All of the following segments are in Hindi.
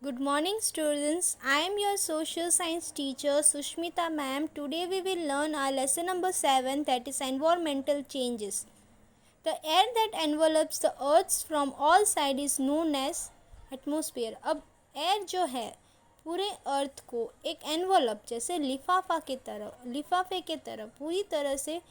Good morning students. I am your social science teacher Sushmita ma'am. Today we will learn our lesson number 7, that is environmental changes. The air that envelops the earth from all sides is known as atmosphere. अब एयर जो है पूरे अर्थ को एक एनवलप जैसे लिफाफे के तरह पूरी तरह से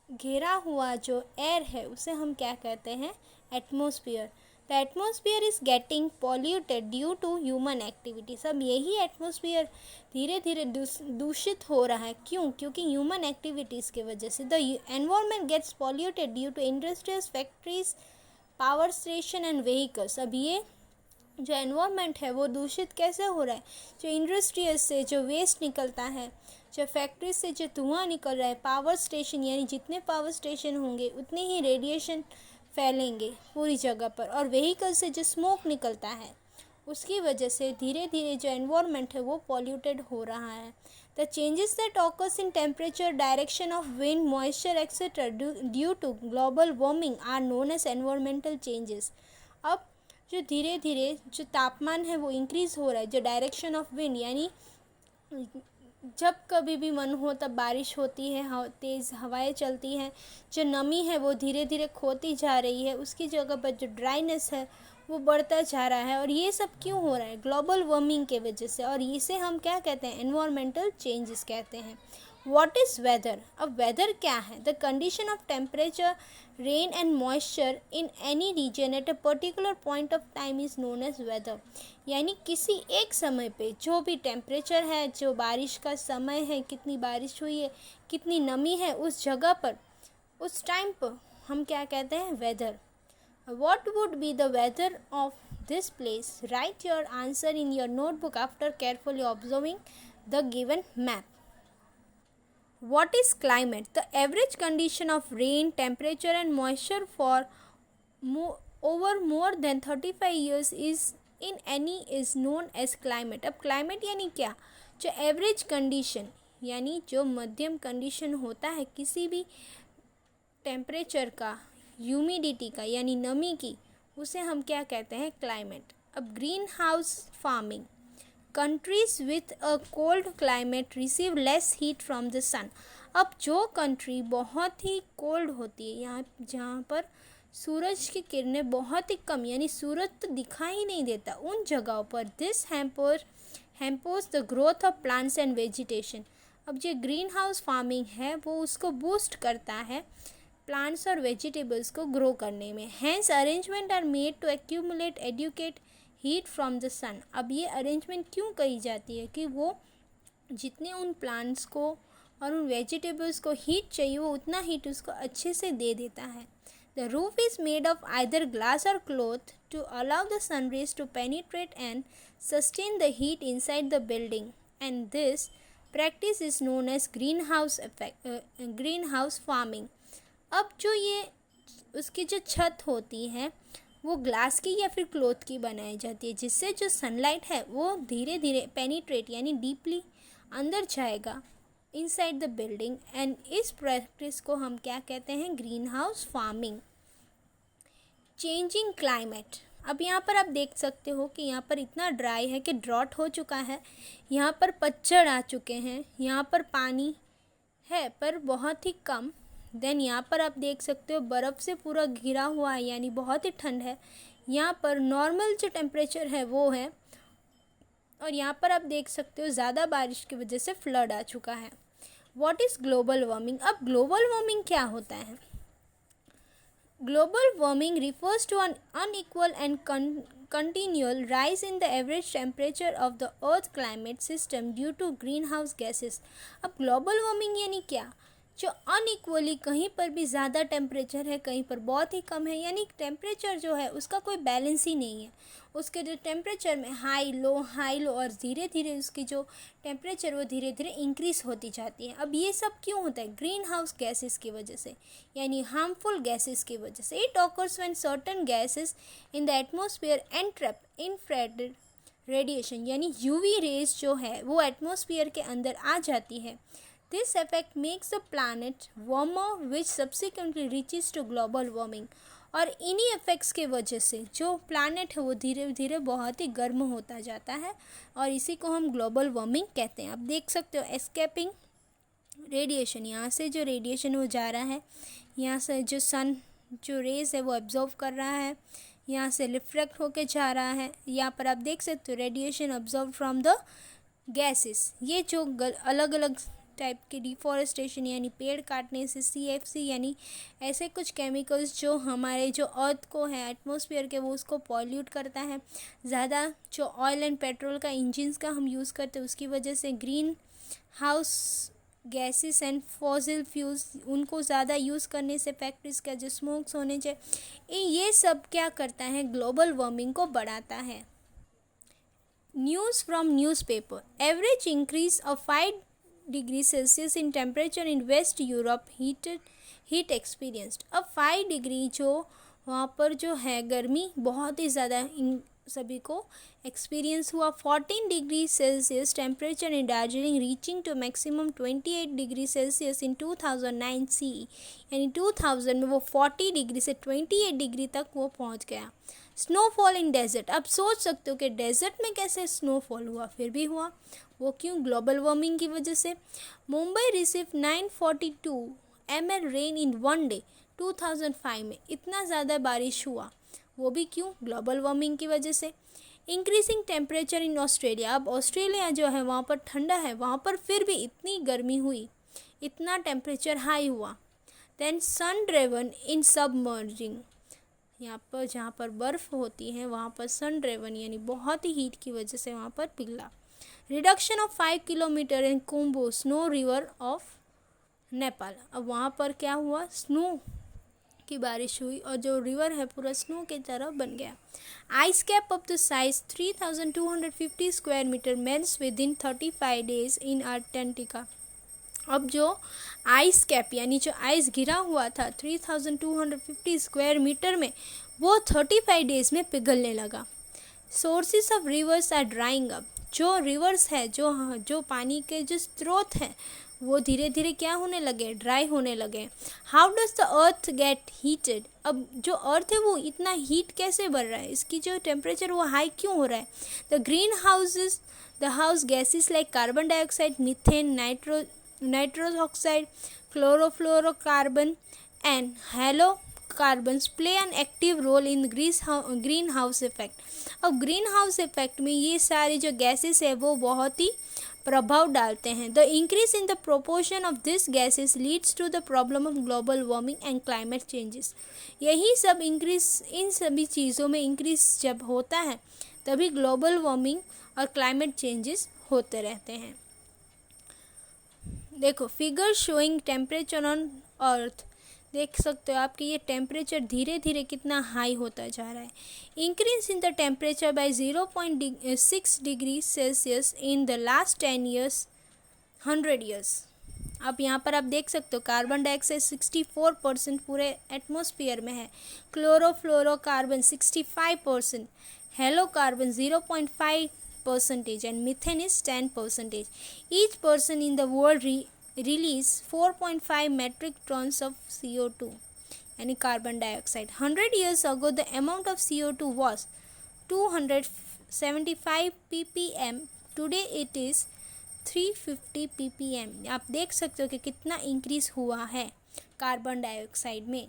घेरा हुआ जो एयर है उसे हम क्या कहते हैं? Atmosphere. The atmosphere is getting polluted due to human activities. अब यही एटमॉस्फेयर धीरे धीरे दूषित हो रहा है. क्यों? क्योंकि ह्यूमन एक्टिविटीज़ की वजह से. The environment gets polluted due to industries, factories, power station and vehicles. अब ये जो एनवायरनमेंट है वो दूषित कैसे हो रहा है? जो इंडस्ट्रीज से जो वेस्ट निकलता है, जो फैक्ट्री से जो धुआं निकल रहा है, पावर स्टेशन यानी जितने पावर स्टेशन होंगे उतने ही रेडिएशन फैलेंगे पूरी जगह पर, और व्हीकल से जो स्मोक निकलता है उसकी वजह से धीरे धीरे जो एनवायरनमेंट है वो पॉल्यूटेड हो रहा है. The changes that occurs in temperature, direction of wind, moisture etcetera due to global warming are known as environmental changes. अब जो धीरे धीरे जो तापमान है वो इंक्रीज़ हो रहा है, जो डायरेक्शन ऑफ विंड यानी जब कभी भी मन हो तब बारिश होती है, तेज़ हवाएं चलती हैं, जो नमी है वो धीरे धीरे खोती जा रही है, उसकी जगह पर जो ड्राइनेस है वो बढ़ता जा रहा है. और ये सब क्यों हो रहा है? ग्लोबल वार्मिंग के वजह से. और इसे हम क्या कहते हैं? एनवायरमेंटल चेंजेस कहते हैं. What is weather? अब वेदर क्या है? The condition of temperature, rain and moisture in any region at a particular point of time is known as weather. यानी किसी एक समय पे जो भी टेम्परेचर है, जो बारिश का समय है, कितनी बारिश हुई है, कितनी नमी है उस जगह पर, उस टाइम पर हम क्या कहते हैं? Weather. What would be the weather of this place? Write your answer in your notebook after carefully observing the given map. What is climate? The average condition of rain, temperature and moisture for over more than 35 years is known as climate. अब climate यानी क्या? जो average condition यानी जो मध्यम कंडीशन होता है किसी भी टेम्परेचर का, ह्यूमिडिटी का यानी नमी की, उसे हम क्या कहते हैं? क्लाइमेट. अब greenhouse farming. Countries with a cold climate receive less heat from the sun. अब जो कंट्री बहुत ही कोल्ड होती है, यहाँ जहाँ पर सूरज की किरणें बहुत ही कम यानी सूरज तो दिखाई नहीं देता, उन जगहों पर this hampers the growth of plants and vegetation. अब जो ग्रीन हाउस फार्मिंग है वो उसको बूस्ट करता है प्लांट्स और वेजिटेबल्स को ग्रो करने में. Hence arrangement are made to accumulate adequate heat from the sun. अब ये अरेंजमेंट क्यों कही जाती है? कि वो जितने उन प्लांट्स को और उन वेजिटेबल्स को हीट चाहिए वो उतना हीट उसको अच्छे से दे देता है. The roof is made of either glass और cloth to allow the sun rays to penetrate and sustain the heat inside the building, and this practice is known as greenhouse farming. अब जो ये उसकी जो छत होती है वो ग्लास की या फिर क्लॉथ की बनाई जाती है, जिससे जो सनलाइट है वो धीरे धीरे पेनिट्रेट यानी डीपली अंदर जाएगा इनसाइड द बिल्डिंग, एंड इस प्रैक्टिस को हम क्या कहते हैं? Green house farming. Changing climate. अब यहाँ पर आप देख सकते हो कि यहाँ पर इतना ड्राई है कि ड्रॉट हो चुका है, यहाँ पर पतझड़ आ चुके हैं, यहाँ पर पानी है पर बहुत ही कम. देन यहाँ पर आप देख सकते हो बर्फ़ से पूरा घिरा हुआ है यानी बहुत ही ठंड है. यहाँ पर नॉर्मल जो टेम्परेचर है वो है, और यहाँ पर आप देख सकते हो ज़्यादा बारिश की वजह से फ्लड आ चुका है. What is global warming? अब ग्लोबल वार्मिंग क्या होता है? Global warming refers to an unequal and continual rise in the average temperature of the earth climate system due to greenhouse gases. अब ग्लोबल वार्मिंग यानी क्या? जो अनइक्वली कहीं पर भी ज़्यादा टेम्परेचर है, कहीं पर बहुत ही कम है, यानी टेम्परेचर जो है उसका कोई बैलेंस ही नहीं है. उसके जो टेम्परेचर में हाई लो और धीरे धीरे उसकी जो टेम्परेचर वो धीरे धीरे इंक्रीज़ होती जाती है. अब ये सब क्यों होता है? ग्रीन हाउस गैसेस की वजह से यानी हार्मफुल गैसेस की वजह से. It occurs when certain gases in the atmosphere entrap infrared radiation यानी यूवी रेज जो है वो एटमॉस्फेयर के अंदर आ जाती है. This effect makes the planet warmer, which subsequently reaches to global warming. और इन्हीं इफ़ेक्ट्स के वजह से जो प्लानट है वो धीरे धीरे बहुत ही गर्म होता जाता है और इसी को हम ग्लोबल वार्मिंग कहते हैं। आप देख सकते हो एस्केपिंग रेडिएशन, यहाँ से जो रेडिएशन वो जा रहा है, यहाँ से जो सन जो रेज है वो एब्जॉर्व कर रहा है, यहाँ से रिफ्लेक्ट होके जा रहा है। यहाँ पर आप देख सकते हो radiation absorb from the gases. ये जो अलग अलग टाइप के डिफॉरेस्टेशन यानी पेड़ काटने से CFC यानी ऐसे कुछ केमिकल्स जो हमारे जो अर्थ को है एटमॉस्फेयर के वो उसको पॉल्यूट करता है। ज़्यादा जो ऑयल एंड पेट्रोल का इंजन्स का हम यूज़ करते हैं उसकी वजह से green house gases and fossil fuels उनको ज़्यादा यूज़ करने से फैक्ट्रीज का जो स्मोक्स होने चाहिए ये सब क्या करता है, ग्लोबल वार्मिंग को बढ़ाता है। News from newspaper, average increase of 5 degree Celsius in temperature in West Europe heat experienced. अब 5 डिग्री जो वहाँ पर जो है गर्मी बहुत ही ज़्यादा इन सभी को एक्सपीरियंस हुआ। 14 degree Celsius temperature in Darjeeling reaching to maximum 28 degree Celsius in 2009 CE, यानी 2000 में वो 40 डिग्री से 28 डिग्री तक वो पहुँच गया। स्नोफॉल इन डेजर्ट, अब सोच सकते हो कि डेजर्ट में कैसे स्नोफॉल हुआ, फिर भी हुआ, वो क्यों, ग्लोबल वार्मिंग की वजह से। Mumbai receive 942 ml rain in one day 2005 में, इतना ज़्यादा बारिश हुआ, वो भी क्यों, ग्लोबल वार्मिंग की वजह से। इंक्रीजिंग टेम्परेचर इन ऑस्ट्रेलिया, अब ऑस्ट्रेलिया जो है वहाँ पर ठंडा है, वहाँ पर फिर भी इतनी गर्मी हुई, इतना टेम्परेचर हाई हुआ। देन सन ड्रेवन इन सबमर्जिंग, यहाँ पर जहाँ पर बर्फ़ होती है वहाँ पर सन ड्रेवन यानी बहुत ही हीट की वजह से वहाँ पर पिघला। Reduction of 5 kilometre in Khumbu snow river of Nepal, अब वहाँ पर क्या हुआ, स्नो की बारिश हुई और जो रिवर है पूरा स्नो की तरह बन गया। Ice cap of the size 3250 square metre melts with in 35 days in Antarctica, अब जो आइस कैप यानी जो आइस गिरा हुआ था 3250 स्क्वायर मीटर में वो 35 डेज में पिघलने लगा। Sources of rivers are drying up, जो रिवर्स है जो पानी के जो स्रोत हैं वो धीरे धीरे क्या होने लगे, ड्राई होने लगे। How does the earth gate heated, अब जो अर्थ है वो इतना हीट कैसे बढ़ रहा है, इसकी जो टेम्परेचर वो हाई क्यों हो रहा है। The greenhouse gases like carbon dioxide, methane, nitrous oxide, chlorofluorocarbon and halocarbons play an active role in greenhouse effect. अब ग्रीन हाउस इफेक्ट में ये सारी जो गैसेस है वो बहुत ही प्रभाव डालते हैं। The increase in the proportion of this gases leads to the problem of global warming and climate changes, यही सब इंक्रीज, इन सभी चीज़ों में इंक्रीज जब होता है तभी ग्लोबल वार्मिंग और क्लाइमेट चेंजेस होते रहते हैं। देखो figure showing temperature on earth, देख सकते हो आप कि ये टेम्परेचर धीरे धीरे कितना हाई होता जा रहा है। Increase in the temperature by 0.6 degree Celsius in the last 100 years. अब यहाँ पर आप देख सकते हो कार्बन डाइऑक्साइड 64% पूरे एटमॉस्फेयर में है, chlorofluorocarbon 65%, halocarbon 0.5% and methane is 10%. Each person in the world release 4.5 metric tons of CO2 यानी carbon dioxide. 100 years ago the amount of CO2 was 275 ppm. Today it is 350 ppm. आप देख सकते हो कि कितना इंक्रीज हुआ है कार्बन डाइऑक्साइड में।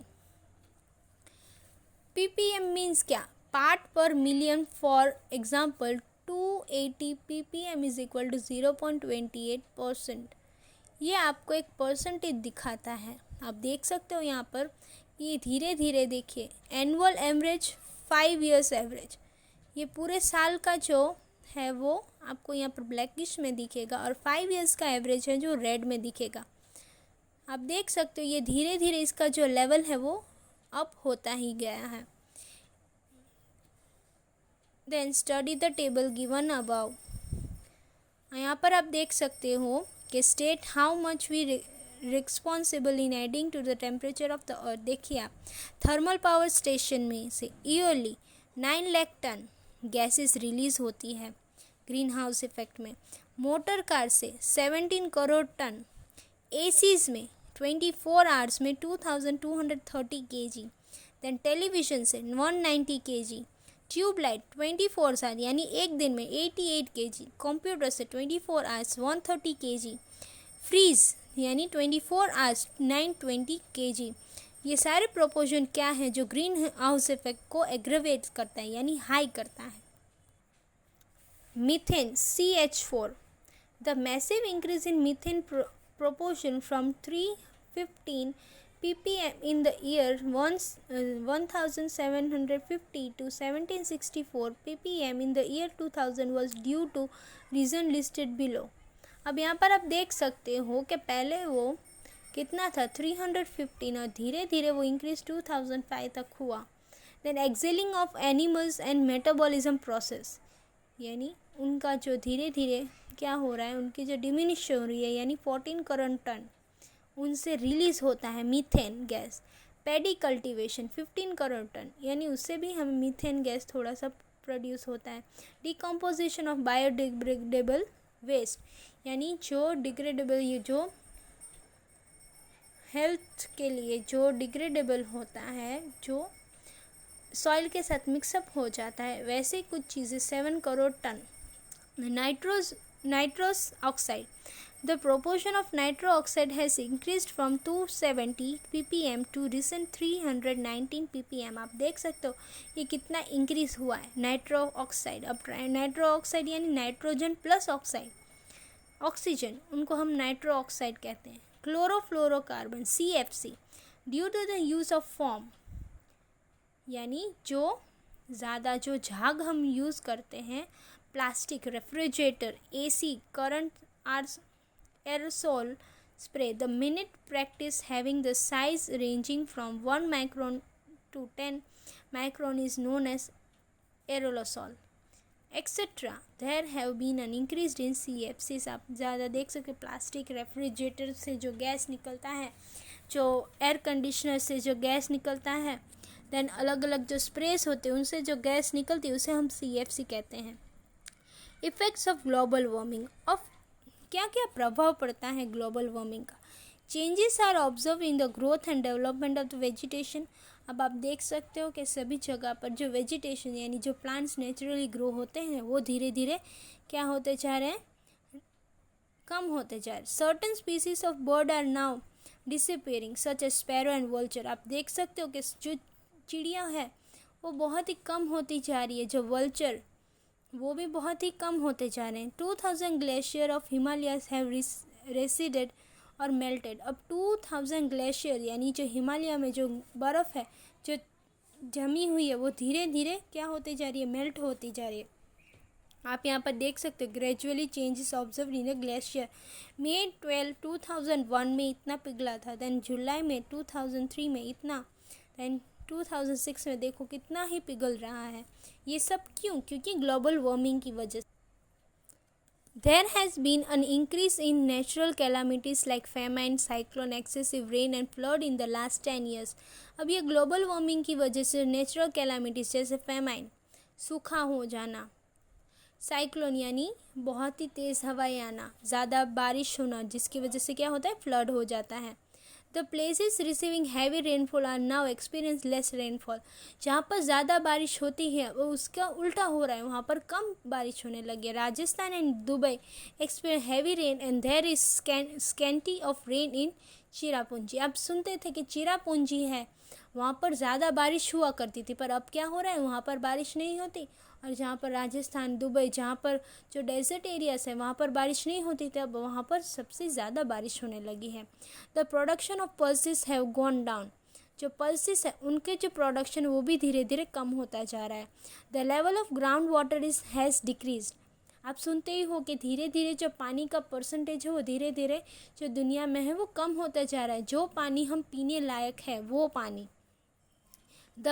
ppm मीन्स क्या, part per million. For example 280 ppm is equal to 0.28%। ये आपको एक परसेंटेज दिखाता है। आप देख सकते हो यहाँ पर ये धीरे धीरे देखिए, एनुअल एवरेज 5 years एवरेज, ये पूरे साल का जो है वो आपको यहाँ पर ब्लैकिश में दिखेगा और 5 years का एवरेज है जो रेड में दिखेगा। आप देख सकते हो ये धीरे धीरे इसका जो लेवल है वो अप होता ही गया है। Then study the table given above, यहाँ पर आप देख सकते हो कि state how much we responsible in adding to the temperature of the earth. देखिए आप, थर्मल पावर स्टेशन में से yearly 9 lakh ton gases release होती है ग्रीन हाउस इफेक्ट में। मोटर कार से 17 करोड़ टन, एसीज में 24 आवर्स में 2230 kg, then television set 190 kg, tubelight 24 hour यानी एक दिन में 88 kg, कंप्यूटर से 24 आवर्स 130 kg, फ्रीज यानी 24 आवर्स 920 kg। ये सारे प्रोपोर्शन क्या है जो ग्रीन हाउस इफेक्ट को एग्रेवेट करता है यानी हाई करता है। Methane CH4, the massive increase in methane proportion from 315 ppm in the year 1750 to 1764 ppm in the year 2000 was due to reason listed below। अब यहाँ पर आप देख सकते हो कि पहले वो कितना था 315 और धीरे धीरे वो इंक्रीज 2005 तक हुआ। Then excelling of animals and metabolism process, यानी उनका जो धीरे धीरे क्या हो रहा है, उनकी जो डिमिनिश हो रही है यानी 14 करोड़ टन उनसे रिलीज़ होता है methane gas. Paddy cultivation 15 crore ton यानी उससे भी हमें मीथेन गैस थोड़ा सा प्रोड्यूस होता है। डिकम्पोजिशन ऑफ बायोडिग्रेडेबल वेस्ट, यानी जो डिग्रेडेबल, ये जो हेल्थ के लिए जो डिग्रेडेबल होता है, जो सॉइल के साथ मिक्सअप हो जाता है, वैसे कुछ चीज़ें 7 crore ton. Nitrous oxide, the proportion of nitro oxide has increased from 270 ppm to recent 319 ppm। आप देख सकते हो ये कितना इंक्रीज हुआ है नाइट्रो ऑक्साइड। अब नाइट्रो ऑक्साइड यानी नाइट्रोजन प्लस ऑक्साइड, ऑक्सीजन, उनको हम नाइट्रो ऑक्साइड कहते हैं। Chlorofluorocarbon CFC, due to the use of form, यानी जो ज़्यादा जो झाग हम यूज़ करते हैं, plastic, refrigerator, AC, current aerosol spray, the minute practice having the size ranging from 1 micron to 10 micron is known as aerosol, etc. There have been an increase in CFCs। आप ज़्यादा देख सकते, प्लास्टिक, रेफ्रिजरेटर से जो गैस निकलता है, जो एयर कंडीशनर से जो गैस निकलता है, देन अलग अलग जो स्प्रेस होते हैं उनसे जो गैस निकलती है उसे हम CFC कहते हैं। Effects of global warming, of क्या क्या प्रभाव पड़ता है ग्लोबल वार्मिंग का। Changes are observe in the growth and development of the vegetation. अब आप देख सकते हो कि सभी जगह पर जो वेजिटेशन यानी जो प्लांट्स नेचुरली ग्रो होते हैं वो धीरे धीरे क्या होते जा रहे हैं, कम होते जा रहे हैं। Certain species of bird are now disappearing such as sparrow and vulture. आप देख सकते हो कि जो चिड़िया है वो बहुत ही कम होती जा रही है, जो वल्चर वो भी बहुत ही कम होते जा रहे हैं। 2000 ग्लेशियर ऑफ हिमालयाज हैव रेसिडेड और मेल्टेड। अब 2000 ग्लेशियर यानी जो हिमालय में जो बर्फ़ है जो जमी हुई है वो धीरे धीरे क्या होती जा रही है, मेल्ट होती जा रही है। आप यहाँ पर देख सकते हो gradually changes observe in the glacier. May 12, 2001 में इतना पिघला था, देन जुलाई में 2003 में इतना, देन 2006 में देखो कितना ही पिघल रहा है। ये सब क्यों? क्योंकि ग्लोबल वार्मिंग की वजह से। There has been an increase in natural calamities like famine, cyclone, excessive rain and flood in the last 10 years। अब ये ग्लोबल वार्मिंग की वजह से नेचुरल कैलामिटीज़ जैसे फेमाइन, सूखा हो जाना, साइक्लोन यानी बहुत ही तेज़ हवाएं आना, ज़्यादा बारिश होना, जिसकी वजह से क्या होता है, फ्लड हो जाता है। The places receiving heavy rainfall are now experience less rainfall। जहाँ पर ज़्यादा बारिश होती है वो उसका उल्टा हो रहा है, वहाँ पर कम बारिश होने लगी है। Rajasthan and Dubai experience heavy rain and there is scanty of rain in Cherrapunji. आप सुनते थे कि चिरापुंजी है वहाँ पर ज़्यादा बारिश हुआ करती थी, पर अब क्या हो रहा है, वहाँ पर बारिश नहीं होती। और जहाँ पर राजस्थान, दुबई, जहाँ पर जो डेजर्ट एरियाज है वहाँ पर बारिश नहीं होती थी, अब वहाँ पर सबसे ज़्यादा बारिश होने लगी है। The production of pulses have gone down. जो पल्सेस है उनके जो प्रोडक्शन वो भी धीरे धीरे कम होता जा रहा है। The level of ground water has decrease. आप सुनते ही हो कि धीरे धीरे जो पानी का परसेंटेज है वो धीरे धीरे जो दुनिया में है वो कम होता जा रहा है। जो पानी हम पीने लायक है वो पानी। The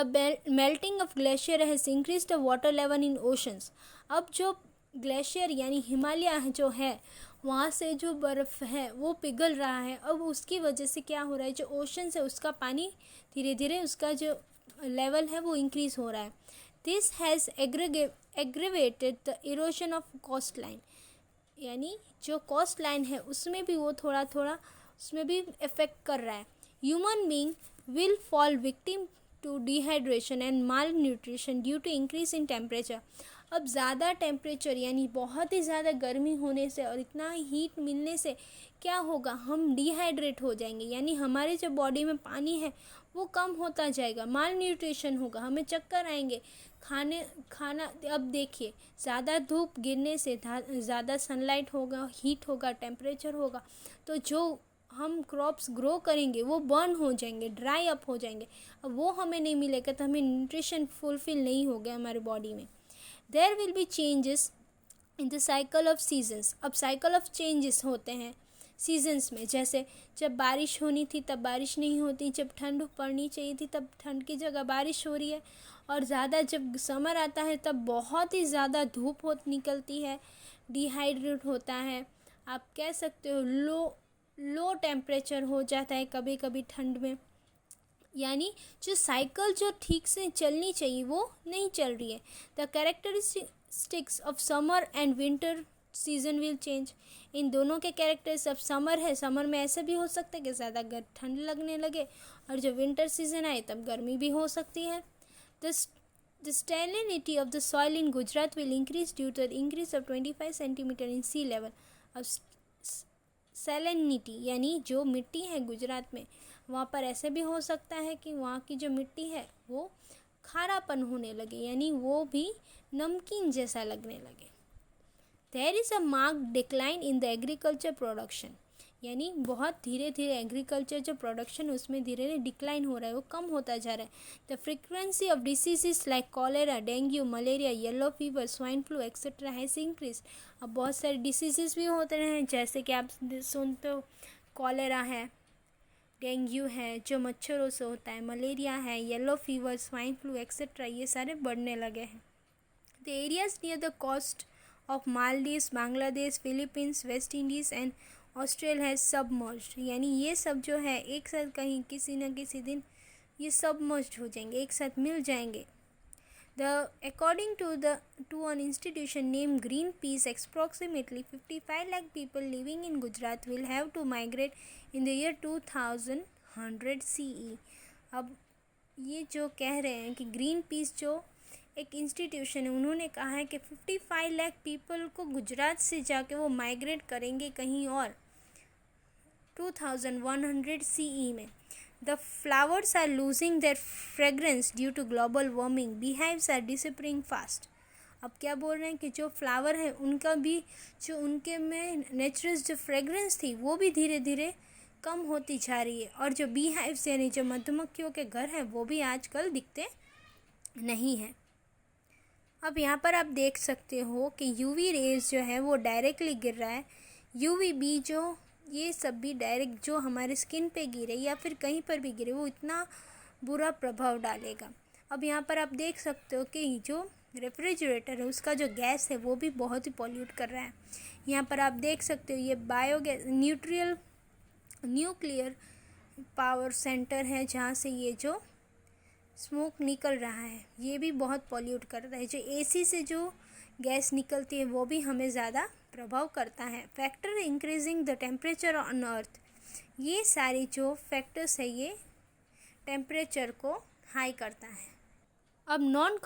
melting of glacier has increase the water level in oceans. अब जो ग्लेशियर यानी हिमालय जो है वहाँ से जो बर्फ़ है वो पिघल रहा है। अब उसकी वजह से क्या हो रहा है, जो ओशन है उसका पानी धीरे धीरे उसका जो लेवल है वो इंक्रीज़ हो रहा है। This has aggravated the erosion of coastline, यानी जो कोस्ट लाइन है उसमें भी वो थोड़ा थोड़ा उसमें भी इफ़ेक्ट कर रहा है। Human being will fall victim to dehydration and malnutrition due to increase in temperature. अब ज़्यादा टेम्परेचर यानी बहुत ही ज़्यादा गर्मी होने से और इतना हीट मिलने से क्या होगा, हम डिहाइड्रेट हो जाएंगे, यानी हमारे जो बॉडी में पानी है वो कम होता जाएगा, माल न्यूट्रिशन होगा, हमें चक्कर आएंगे, खाना अब देखिए ज़्यादा धूप गिरने से ज़्यादा सनलाइट होगा, हीट होगा, टेम्परेचर होगा, तो जो हम क्रॉप्स ग्रो करेंगे वो बर्न हो जाएंगे, ड्राई अप हो जाएंगे। अब वो हमें नहीं मिलेगा तो हमें न्यूट्रिशन फुलफिल नहीं हो गया हमारे बॉडी में। There will be changes in the cycle of seasons. अब साइकिल ऑफ चेंजेस होते हैं सीजन्स में, जैसे जब बारिश होनी थी तब बारिश नहीं होती, जब ठंड पड़नी चाहिए थी तब ठंड की जगह बारिश हो रही है, और ज़्यादा जब समर आता है तब बहुत ही ज़्यादा धूप निकलती है, डिहाइड्रेट होता है, आप कह सकते हो लो टेम्परेचर हो जाता है कभी कभी ठंड में, यानी जो साइकिल जो ठीक से चलनी चाहिए वो नहीं चल रही है। The characteristics of summer and winter season will change. इन दोनों के कैरेक्टर्स, अब समर है, समर में ऐसे भी हो सकता है कि ज़्यादा ठंड लगने लगे, और जब विंटर सीजन आए तब गर्मी भी हो सकती है। The salinity of the soil in Gujarat will increase due to the increase of 25 centimeter in sea level. अब सैलिनिटी यानी जो मिट्टी है गुजरात में, वहाँ पर ऐसे भी हो सकता है कि वहाँ की जो मिट्टी है वो खारापन होने लगे, यानी वो भी नमकीन जैसा लगने लगे। There is a marked decline in the agriculture production, यानी बहुत धीरे धीरे एग्रीकल्चर जो प्रोडक्शन उसमें धीरे धीरे डिक्लाइन हो रहा है, वो कम होता जा रहा है। The frequency of diseases like cholera, dengue, malaria, yellow fever, swine flu etcetera has increase. अब बहुत सारे डिसीजेस भी होते हैं, जैसे कि आप सुनते हो कॉलेरा है, डेंगू है जो मच्छरों से होता है, मलेरिया है, yellow fever, swine flu etcetera, ये सारे बढ़ने लगे हैं। The areas near the coast of Maldives, Bangladesh, Philippines, West Indies and Australia है सबमर्ज्ड, यानी ये सब जो है एक साथ कहीं किसी न किसी दिन ये सबमर्ज्ड हो जाएंगे, एक साथ मिल जाएंगे। According to an institution named Greenpeace, approximately 55 lakh people living in Gujarat will have to migrate in the year 2100 CE। अब ये जो कह रहे हैं कि ग्रीन पीस जो एक इंस्टीट्यूशन है, उन्होंने कहा है कि 55 लाख पीपल को गुजरात से जाके वो माइग्रेट करेंगे कहीं और 2100 CE में। The flowers are losing their fragrance due to global warming. Beehives are disappearing fast. अब क्या बोल रहे हैं कि जो फ्लावर है उनका भी जो उनके में नेचुरल जो फ्रेगरेंस थी वो भी धीरे धीरे कम होती जा रही है, और जो बी हाइव्स यानी जो मधुमक्खियों के घर हैं वो भी आजकल दिखते नहीं हैं। अब यहाँ पर आप देख सकते हो कि यूवी रेज जो है वो डायरेक्टली गिर रहा है, यूवी बी जो ये सब भी डायरेक्ट जो हमारे स्किन पे गिरे या फिर कहीं पर भी गिरे वो इतना बुरा प्रभाव डालेगा। अब यहाँ पर आप देख सकते हो कि जो रेफ्रिजरेटर है उसका जो गैस है वो भी बहुत ही पॉल्यूट कर रहा है। यहाँ पर आप देख सकते हो ये बायोगैस न्यूक्लियर पावर सेंटर है जहाँ से ये जो स्मोक निकल रहा है ये भी बहुत पॉल्यूट कर रहा है। जो एसी से जो गैस निकलती है वो भी हमें ज़्यादा प्रभाव करता है। Factor increasing the temperature on earth, ये सारी जो फैक्टर्स है ये टेम्परेचर को हाई करता है। अब नॉन